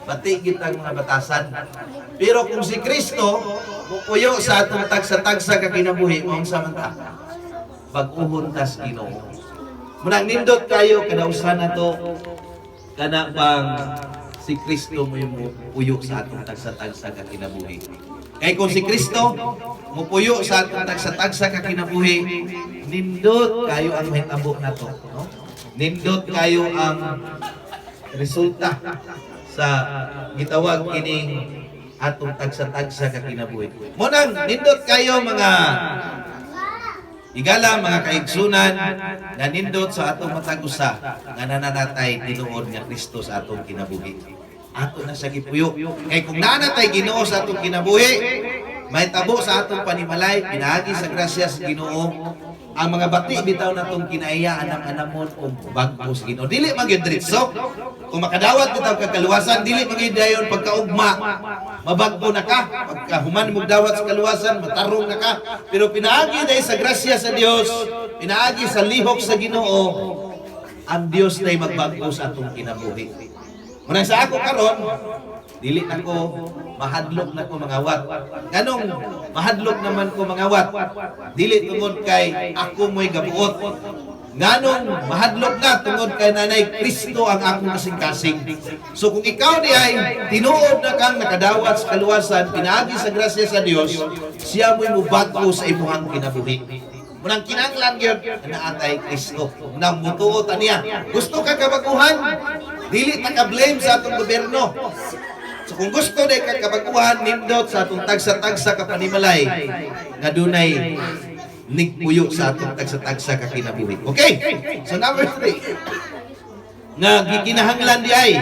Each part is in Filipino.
batigit ang mga batasan. Pero kung si Kristo mupuyo sa atong tagsa-tagsa ka kinabuhi, mao samanta pag-uhon tas Ginoo. Munang nindot kayo kada usa na to kana bang si Kristo mo yung mupuyo sa atong tagsa-tagsa ka kinabuhi. Kay kung si Kristo mupuyo sa atong tagsa-tagsa ka kinabuhi, nindot kayo ang mahitabo na to, no? Nindot kayo ang resulta sa gitawag kining atong tagsa-tagsa ka kinabuhi. Munang nindot kayo mga igala, mga kaigsunan, na nindot sa atong matag-usa nga nananatay tinuod nga Kristo sa atong kinabuhi. Ato na sa gipuyo. Kay kung nanatay Ginoo sa atong kinabuhi, may tabo sa atong panimalay, pinaagi sa grasya sa Ginoo, ang mga bati bitaw natong kinaiya anam-anamon og bag-o sa Ginoo. Dili man gyud diretso. Kung makadawat bitaw ka kaluwasan, dili man gyud dayon pagkaugma. Mabag-o na ka. Pagka human mo dawat sa kaluwasan, matarong na ka. Pero pinaagi dahil sa grasya sa Dios, pinaagi sa lihok sa Ginoo, ang Dios nay magbag-o sa atong kinabuhi. Muna sa ako karon, dili na ko mahadlok na ko mangawat. Ganong mahadlok naman ko mangawat. Dili tungod kay ako mo'y gabuot. Ganong mahadlok na tungod kay nanay Kristo ang akong kasing-kasing. So kung ikaw di ay tinuod na kang nakadawat sa kaluwasan, pinaagi sa grasya sa Dios, siya mo'y mubago sa imuhang kinabuhi. Munang kinanglan gyud na atay Kristo. Munang mutuo ta niya. Gusto ka kabaguhan? Dili ta ka-blame sa atong gobyerno. So kung gusto day ka kabaguhan, nindot sa atong tagsa-tagsa ka panimalay nga dunay nigpuyo sa atong tagsa-tagsa ka kinabuhi. Okay? So number 3. Nga gikinahanglan di ay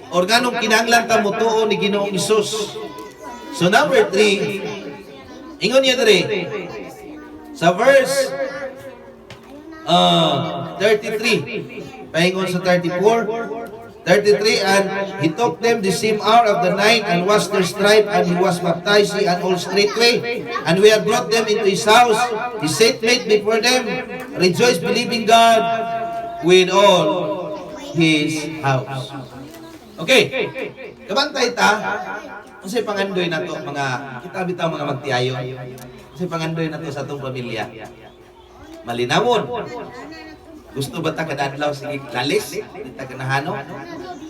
or ganong kinahanglan ta mutuo ni Ginoong Hesus. So number 3, ingon niya diri sa verse 33, pahingon sa 34, 33, and he took them the same hour of the night and washed their stripe, and he was baptized, he and all straightway. And we had brought them into his house. He set meat before them, rejoice, believing God with all his house. Okay, kabantay ta, kasi pangandoy na to, mga, kita bitaw mga magtiayo, kasi pangandoy na to sa itong pamilya. Malinawon. Gusto ba ta kadadlaw sige lalis? Di ta ganahano?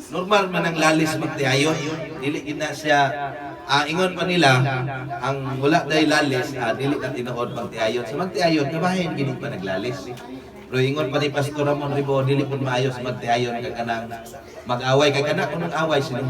Normal man ang lalis magtiayon. Dili gina siya ingon pa nila ang wala day lalis, dili ka tinuod magtiayon. Sa magtiayon kabahin gini pa naglalis. Pero ingon pa ni Pastor Ramon Ribo, dili pud maayo sa magtiayon kay kanang mag-away kay kana kunong away sila